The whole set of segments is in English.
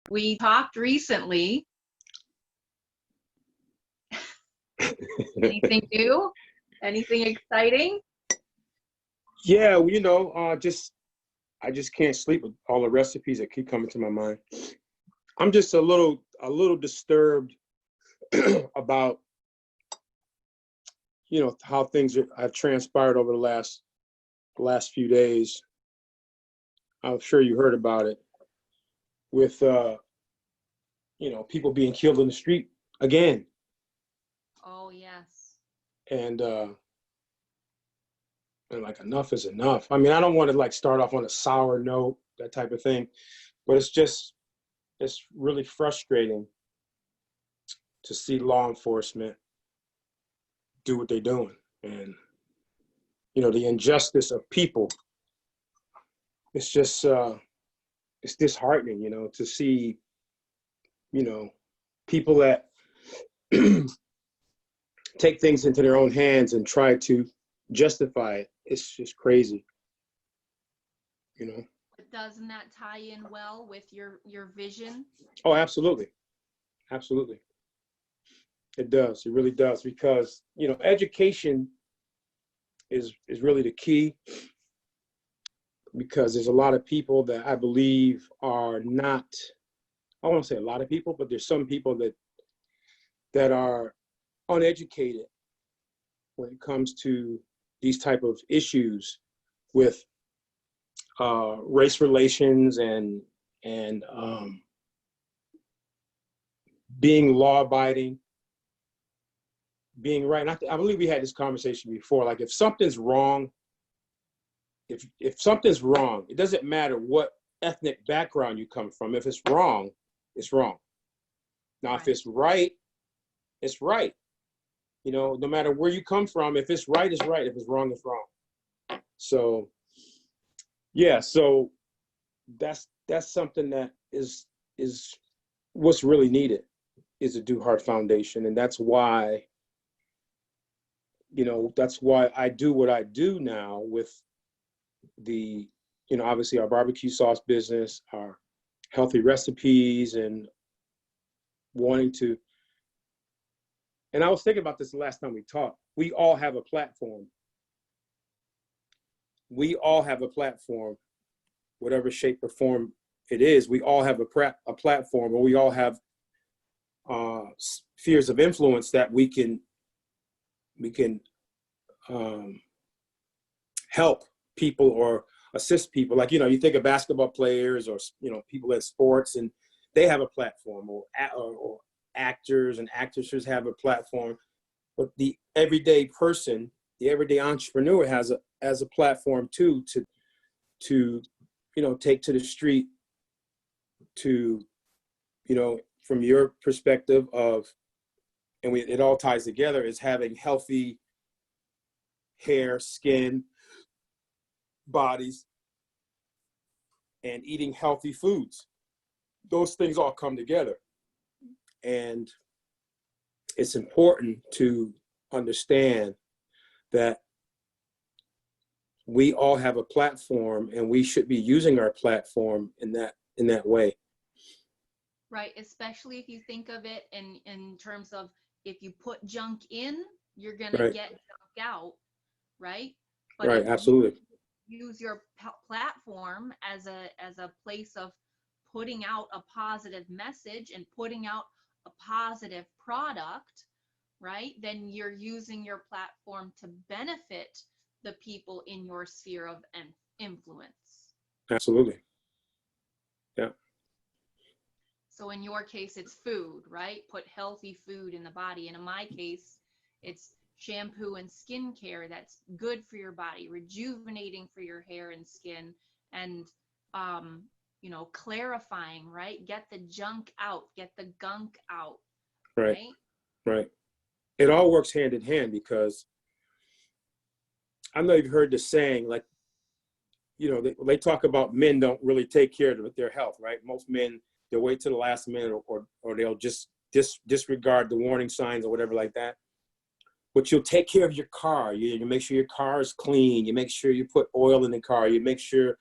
We talked recently. Anything new? Anything exciting? Yeah, well, I just can't sleep with all the recipes that keep coming to my mind. I'm just a little disturbed about, how things have transpired over the last few days. I'm sure you heard about it with, people being killed in the street again. Oh, yes. And like, enough is enough. I mean, I don't want to like start off on a sour note, that type of thing, but it's really frustrating to see law enforcement do what they're doing. And, the injustice of people, it's just, it's disheartening, to see, people that take things into their own hands and try to justify it. It's just crazy, But doesn't that tie in well with your vision? Oh, absolutely. Absolutely. It does. It really does. Because, education is really the key, because there's a lot of people that I believe are not, I won't say a lot of people, but there's some people that are uneducated when it comes to these type of issues with race relations and being law abiding, being right. And I believe we had this conversation before. Like, if something's wrong, if something's wrong, it doesn't matter what ethnic background you come from. If it's wrong, it's wrong. Now, if it's right, it's right. No matter where you come from, if it's right, it's right. If it's wrong, it's wrong. So, yeah. So that's something that is what's really needed, is a Duhart Foundation, and that's why. That's why I do what I do now with the, obviously our barbecue sauce business, our healthy recipes, and wanting to. And I was thinking about this the last time we talked. We all have a platform. We all have a platform, whatever shape or form it is. We all have a platform, or we all have spheres of influence that we can help people or assist people. Like, you think of basketball players, or, people at sports, and they have a platform, or actors and actresses have a platform. But the everyday person, the everyday entrepreneur has a platform too, to take to the street, to, from your perspective of, and it all ties together, is having healthy hair, skin, bodies, and eating healthy foods. Those things all come together. And it's important to understand that we all have a platform, and we should be using our platform in that way. Right, especially if you think of it in terms of, if you put junk in, you're gonna get junk out, right? But right, absolutely. Use your platform as a place of putting out a positive message and putting out a positive product, right? Then you're using your platform to benefit the people in your sphere of influence. Absolutely. Yeah. So in your case, it's food, right? Put healthy food in the body. And in my case, it's shampoo and skincare that's good for your body, rejuvenating for your hair and skin, and clarifying, right? Get the junk out, get the gunk out. Right. It all works hand in hand, because I know you've heard the saying, like, they talk about men don't really take care of their health, right? Most men, they'll wait till the last minute, or they'll just disregard the warning signs or whatever like that. But you'll take care of your car. You make sure your car is clean. You make sure you put oil in the car. You make sure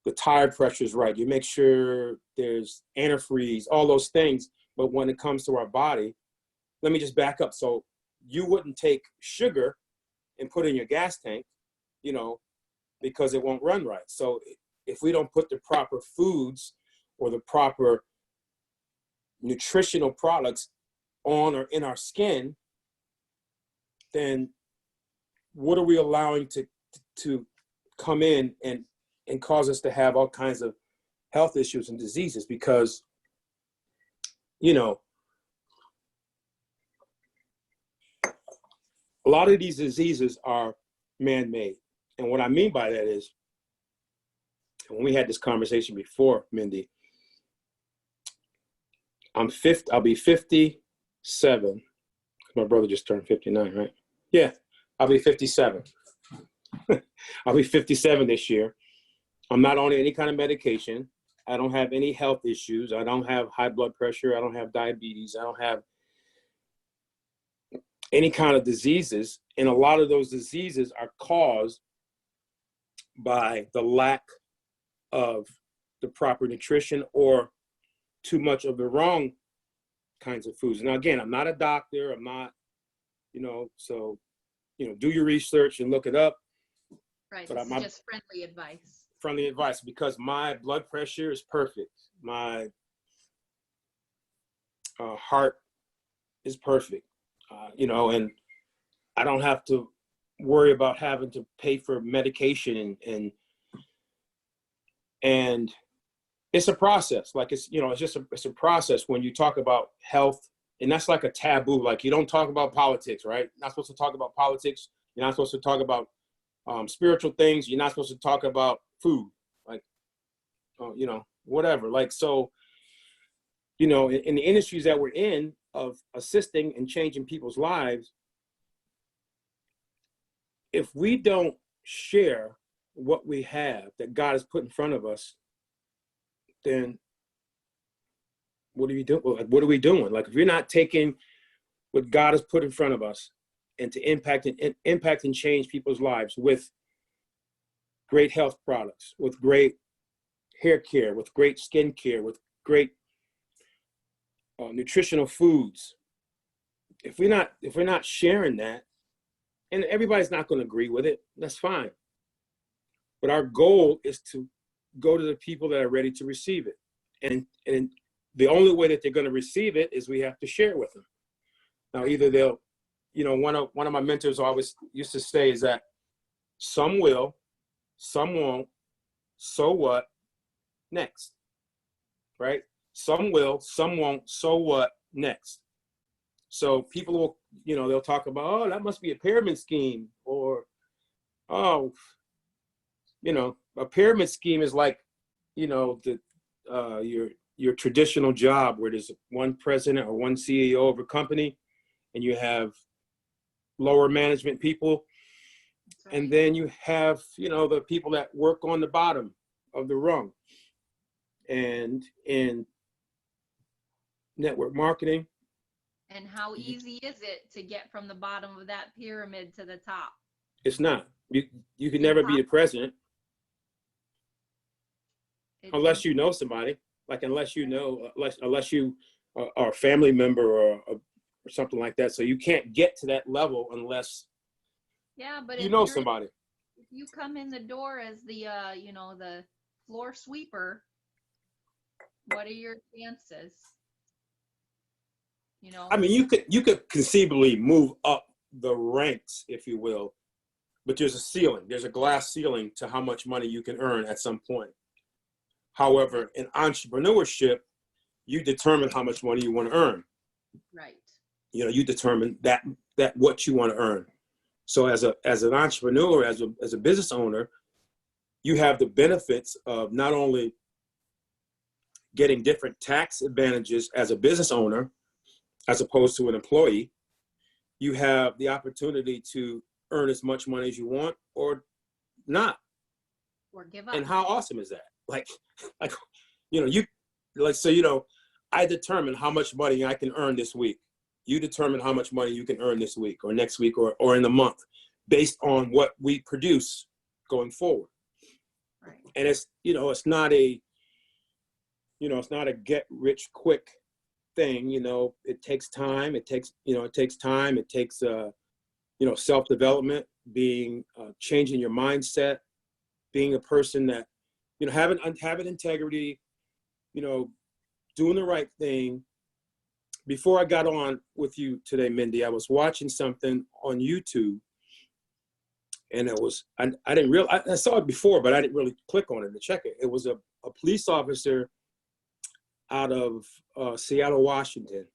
the tire pressure is right. You make sure there's antifreeze, all those things. But when it comes to our body, let me just back up. So you wouldn't take sugar and put in your gas tank, you know, because it won't run right. So if we don't put the proper foods or the proper nutritional products on or in our skin, then what are we allowing to come in and cause us to have all kinds of health issues and diseases? Because, you know, a lot of these diseases are man-made. And what I mean by that is, when we had this conversation before, Mindy, I'll be 57. My brother just turned 59, right? Yeah, I'll be 57. I'll be 57 this year. I'm not on any kind of medication. I don't have any health issues. I don't have high blood pressure. I don't have diabetes. I don't have any kind of diseases. And a lot of those diseases are caused by the lack of the proper nutrition or too much of the wrong kinds of foods. Now, again, I'm not a doctor. I'm not, you know, so, you know, do your research and look it up. Right, But this is just friendly advice. Friendly advice, because my blood pressure is perfect. My heart is perfect, you know, and I don't have to worry about having to pay for medication and it's a process. Like it's, you know, it's a process when you talk about health, and that's like a taboo. Like you don't talk about politics, right? You're not supposed to talk about politics. You're not supposed to talk about spiritual things. You're not supposed to talk about food, like, you know, whatever. Like, so, you know, in the industries that we're in of assisting and changing people's lives, if we don't share what we have that God has put in front of us, then what are we doing? What are we doing? Like, if you're not taking what God has put in front of us and to impact and change people's lives with great health products, with great hair care, with great skin care, with great nutritional foods, if we're not sharing that, and everybody's not going to agree with it, that's fine. But our goal is to go to the people that are ready to receive it. And the only way that they're going to receive it is we have to share it with them. Now, either they'll, you know, one of my mentors always used to say is that some will, some won't, so what, next, right? Some will, some won't, so what, next. So people will, you know, they'll talk about, oh, that must be a pyramid scheme, or, oh, you know, a pyramid scheme is like, you know, your traditional job where there's one president or one CEO of a company, and you have lower management people, right. And then you have, you know, the people that work on the bottom of the rung. And in network marketing. And how easy is it to get from the bottom of that pyramid to the top? It's not. You can never be the president unless you know somebody. Like unless you are a family member or something like that. So you can't get to that level unless but you know somebody. If you come in the door as the you know, the floor sweeper, what are your chances? You know, I mean, you could conceivably move up the ranks, if you will, but there's a ceiling. There's a glass ceiling to how much money you can earn at some point. However, in entrepreneurship, you determine how much money you want to earn. Right. You know, you determine that what you want to earn. So as an entrepreneur, as a business owner, you have the benefits of not only getting different tax advantages as a business owner, as opposed to an employee. You have the opportunity to earn as much money as you want or not. Or give up. And how awesome is that? Like, you know, so, you know, I determine how much money I can earn this week. You determine how much money you can earn this week or next week or in the month based on what we produce going forward. Right. And it's, it's not a, it's not a get rich quick thing. It takes time. It takes time. It takes, self-development, being, changing your mindset, being a person that, having integrity, doing the right thing. Before I got on with you today, Mindy, I was watching something on YouTube, and it was, I didn't realize, I saw it before, but I didn't really click on it to check it. It was a police officer out of Seattle, Washington.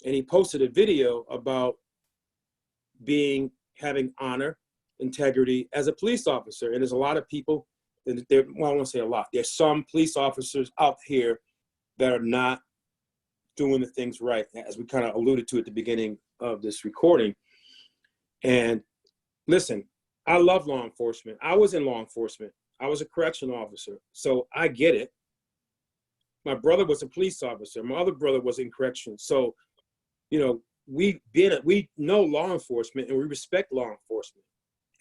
And he posted a video about having honor, integrity as a police officer. And there's a lot of people, well, I won't say a lot. There's some police officers out here that are not doing the things right, as we kind of alluded to at the beginning of this recording. And listen, I love law enforcement. I was in law enforcement. I was a correctional officer, so I get it. My brother was a police officer. My other brother was in corrections. So, we know law enforcement and we respect law enforcement.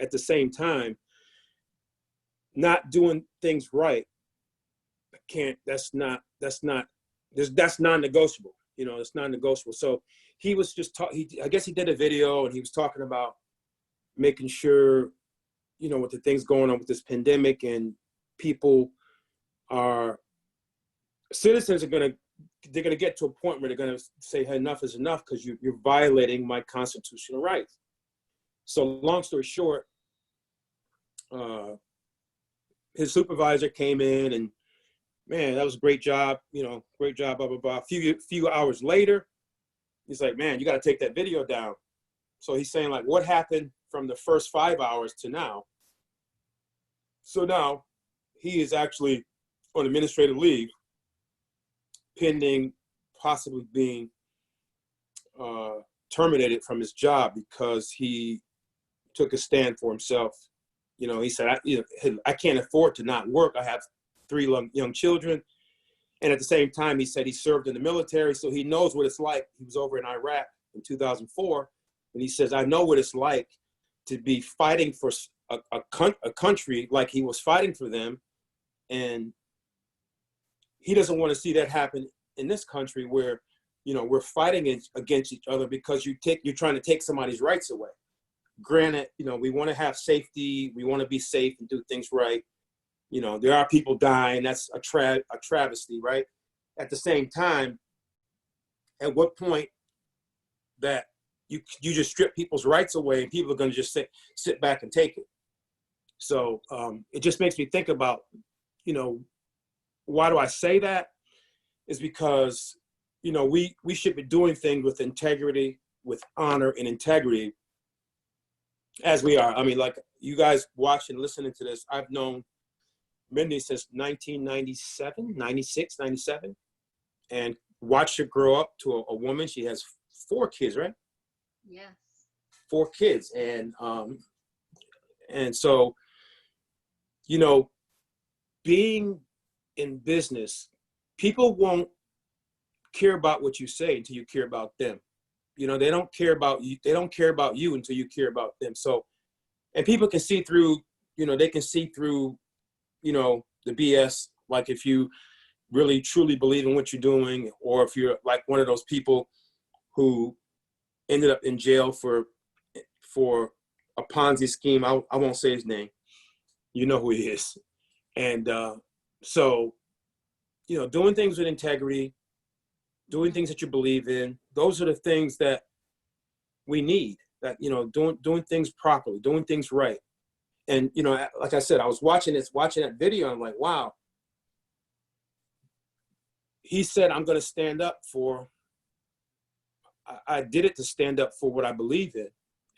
At the same time, not doing things right, that's non-negotiable. It's non-negotiable. So he was just I guess he did a video, and he was talking about making sure, with the things going on with this pandemic, and citizens are going to get to a point where they're going to say, hey, enough is enough, because you're violating my constitutional rights. So long story short, his supervisor came in, and man, that was a great job, great job, blah, blah, blah. A few hours later, he's like, man, you got to take that video down. So he's saying, like, what happened from the first 5 hours to now? So now he is actually on administrative leave, pending possibly being terminated from his job because he took a stand for himself. He said, I can't afford to not work. I have 3 young children. And at the same time, he said he served in the military, so he knows what it's like. He was over in Iraq in 2004. And he says, I know what it's like to be fighting for a country like he was fighting for them. And he doesn't want to see that happen in this country where, we're fighting against each other because you're trying to take somebody's rights away. Granted, we want to have safety. We want to be safe and do things right. There are people dying. That's a travesty, right? At the same time, at what point that you just strip people's rights away and people are going to just sit back and take it? So it just makes me think about, why do I say that? Is because, we should be doing things with integrity, with honor and integrity, as we are. I mean, like, you guys watching, listening to this, I've known Mindy since 1997, 96, 97, and watched her grow up to a woman. She has 4 kids, right? Yes. 4 kids. And so, being in business, people won't care about what you say until you care about them. They don't care about you. They don't care about you until you care about them. So, and people can see through, they can see through, the BS. Like, if you really truly believe in what you're doing, or if you're like one of those people who ended up in jail for a Ponzi scheme. I won't say his name. You know who he is. And so, doing things with integrity, doing things that you believe in, those are the things that we need. That, doing things properly, doing things right. And, like I said, I was watching that video, and I'm like, wow. He said, I'm going to stand up for, I did it to stand up for what I believe in.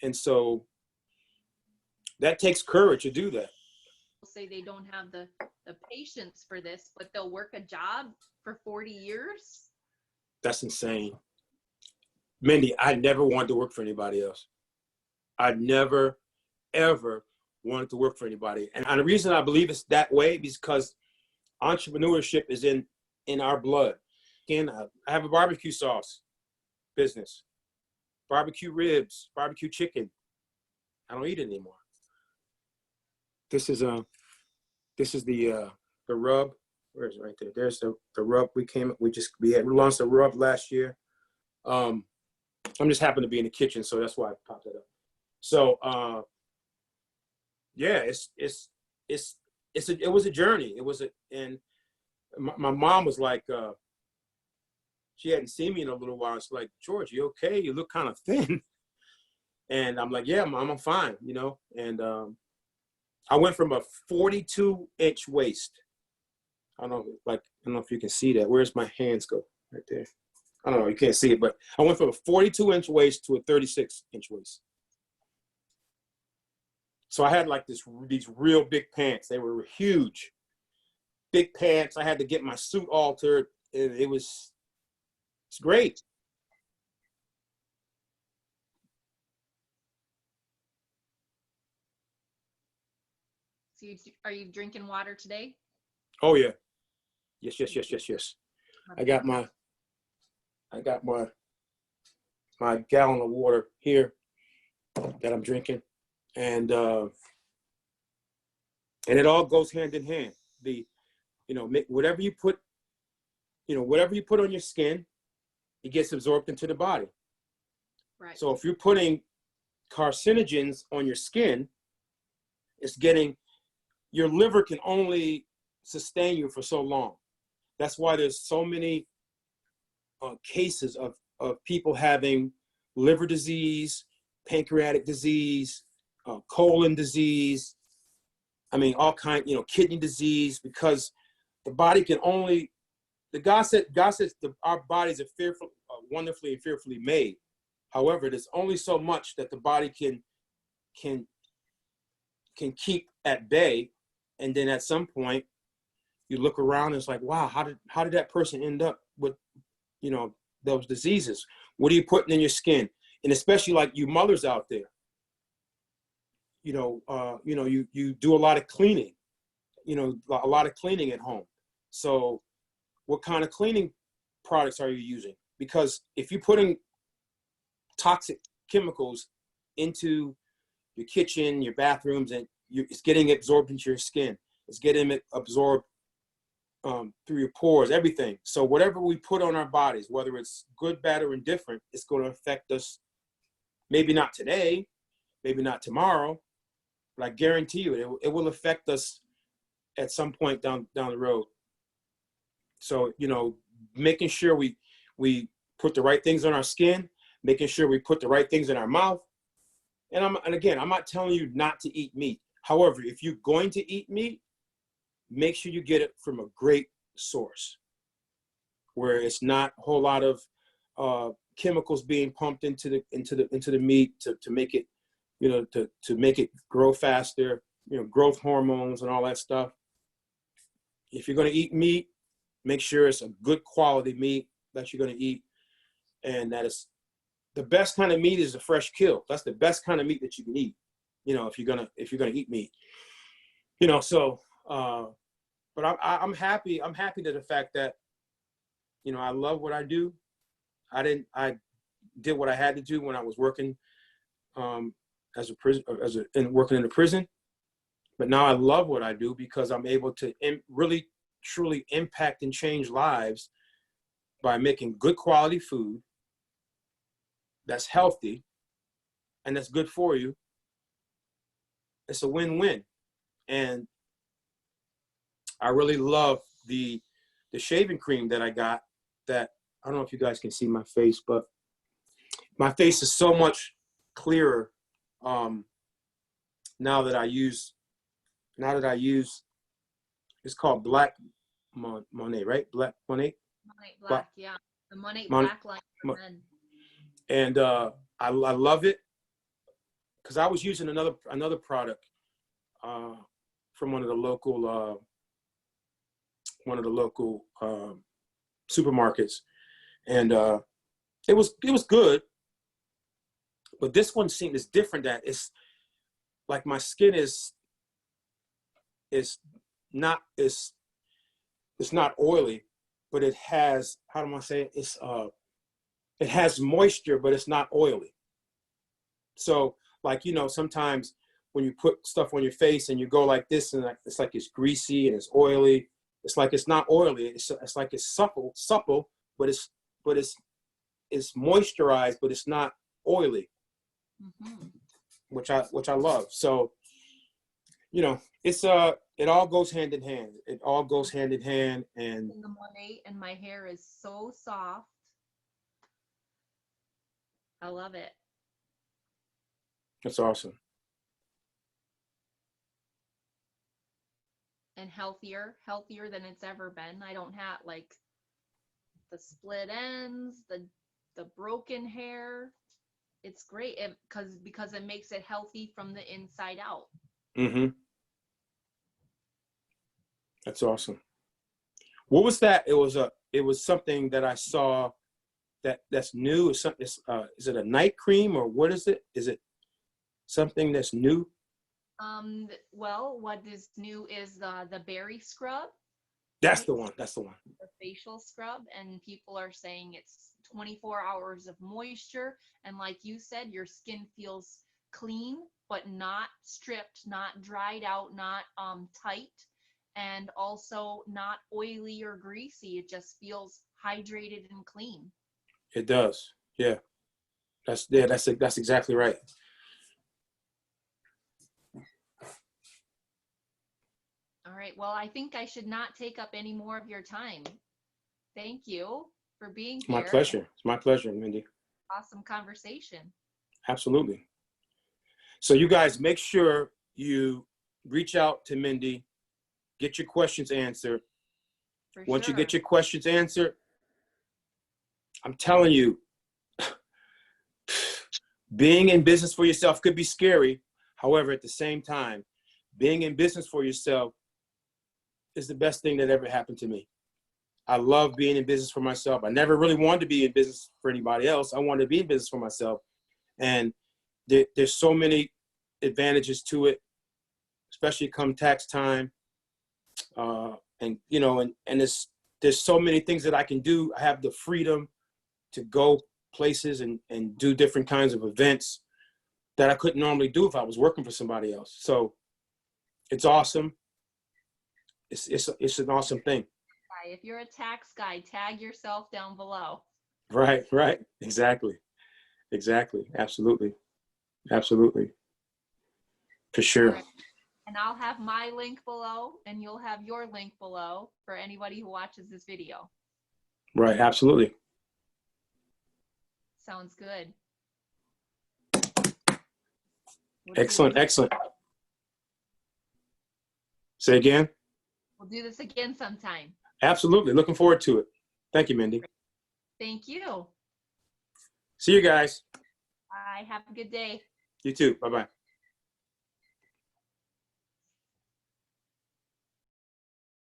And so that takes courage to do that. Say they don't have the patience for this, but they'll work a job for 40 years. That's insane. Mindy, I never wanted to work for anybody else. I never, ever wanted to work for anybody. And the reason I believe it's that way is because entrepreneurship is in our blood. Again, I have a barbecue sauce business, barbecue ribs, barbecue chicken. I don't eat it anymore. This is This is the rub. Where is it? Right there? There's the rub. We launched the rub last year. I'm just happened to be in the kitchen, so that's why I popped it up. So yeah, it was a journey. And my mom was like, she hadn't seen me in a little while. It's like, George, you okay? You look kind of thin. And I'm like, yeah, Mom, I'm fine, you know. And I went from a 42-inch waist. I don't know if you can see that. Where's my hands go? Right there. I don't know. You can't see it, but I went from a 42-inch waist to a 36-inch waist. So I had like these real big pants. They were huge, big pants. I had to get my suit altered. It's great. So are you drinking water today? Oh yeah. Yes. I got my gallon of water here that I'm drinking, and it all goes hand in hand. Whatever you put on your skin, it gets absorbed into the body. Right. So if you're putting carcinogens on your skin, your liver can only sustain you for so long. That's why there's so many cases of people having liver disease, pancreatic disease, colon disease. I mean, all kidney disease, because the body can only. God says our bodies are wonderfully and fearfully made. However, there's only so much that the body can keep at bay, and then at some point, you look around and it's like, wow, how did that person end up with, those diseases? What are you putting in your skin? And especially like you mothers out there, you do a lot of cleaning, a lot of cleaning at home. So what kind of cleaning products are you using? Because if you're putting toxic chemicals into your kitchen, your bathrooms, and it's getting absorbed into your skin, it's getting it absorbed through your pores, everything. So whatever we put on our bodies, whether it's good, bad, or indifferent, it's going to affect us. Maybe not today, maybe not tomorrow, but I guarantee you it will affect us at some point down the road. So, making sure we put the right things on our skin, making sure we put the right things in our mouth. And again, I'm not telling you not to eat meat. However, if you're going to eat meat, make sure you get it from a great source where it's not a whole lot of chemicals being pumped into the meat to make it, to make it grow faster, growth hormones and all that stuff. If you're going to eat meat, make sure it's a good quality meat that you're going to eat, and that is the best kind of meat is a fresh kill. That's the best kind of meat that you can eat. If you're gonna eat meat. So. But I'm happy. I'm happy to the fact that, I love what I do. I did what I had to do when I was working working in a prison. But now I love what I do because I'm able to really, truly impact and change lives by making good quality food that's healthy and that's good for you. It's a win-win. And I really love the shaving cream that I got. That I don't know if you guys can see my face, but my face is so much clearer now that I use. It's called Black Monet, right? Black Monet. Black, yeah. The Monet Black line for men. And I love it because I was using another product from one of the local supermarkets, and it was good, but this one is different. That it's like my skin is not oily, but it has, how do I say it? It has moisture, but it's not oily. So like, sometimes when you put stuff on your face and you go like this, and it's like it's greasy and it's oily. It's like it's not oily. It's like it's supple, but it's moisturized, but it's not oily, which I love. So, you know, it's it all goes hand in hand. It all goes hand in hand. And in the morning, and my hair is so soft. I love it. That's awesome. And healthier than it's ever been. I don't have like the split ends, the broken hair. It's great because it makes it healthy from the inside out. That's awesome. What was that? It was something that I saw that's new. Is it a night cream, or what is it? Is it something that's new? Well, what is new is the berry scrub. That's right? the one. That's the one. The facial scrub, and people are saying it's 24 hours of moisture, and like you said, your skin feels clean but not stripped, not dried out, not tight, and also not oily or greasy. It just feels hydrated and clean. It does. Yeah. That's exactly right. All right. Well, I think I should not take up any more of your time. Thank you for being here. My pleasure. It's my pleasure, Mindy. Awesome conversation. Absolutely. So you guys make sure you reach out to Mindy, get your questions answered. Once you get your questions answered, I'm telling you, being in business for yourself could be scary. However, at the same time, being in business for yourself is the best thing that ever happened to me. I love being in business for myself. I never really wanted to be in business for anybody else. I wanted to be in business for myself. And there's so many advantages to it, especially come tax time. And you know, and there's so many things that I can do. I have the freedom to go places and do different kinds of events that I couldn't normally do if I was working for somebody else. So it's awesome. It's an awesome thing. If you're a tax guy, tag yourself down below. Right. Exactly. Absolutely. For sure. Right. And I'll have my link below, and you'll have your link below for anybody who watches this video. Right. Absolutely. Sounds good. Excellent. Say again. We'll do this again sometime. Absolutely. Looking forward to it. Thank you, Mindy. Thank you. See you guys. Bye. Have a good day. You too. Bye-bye.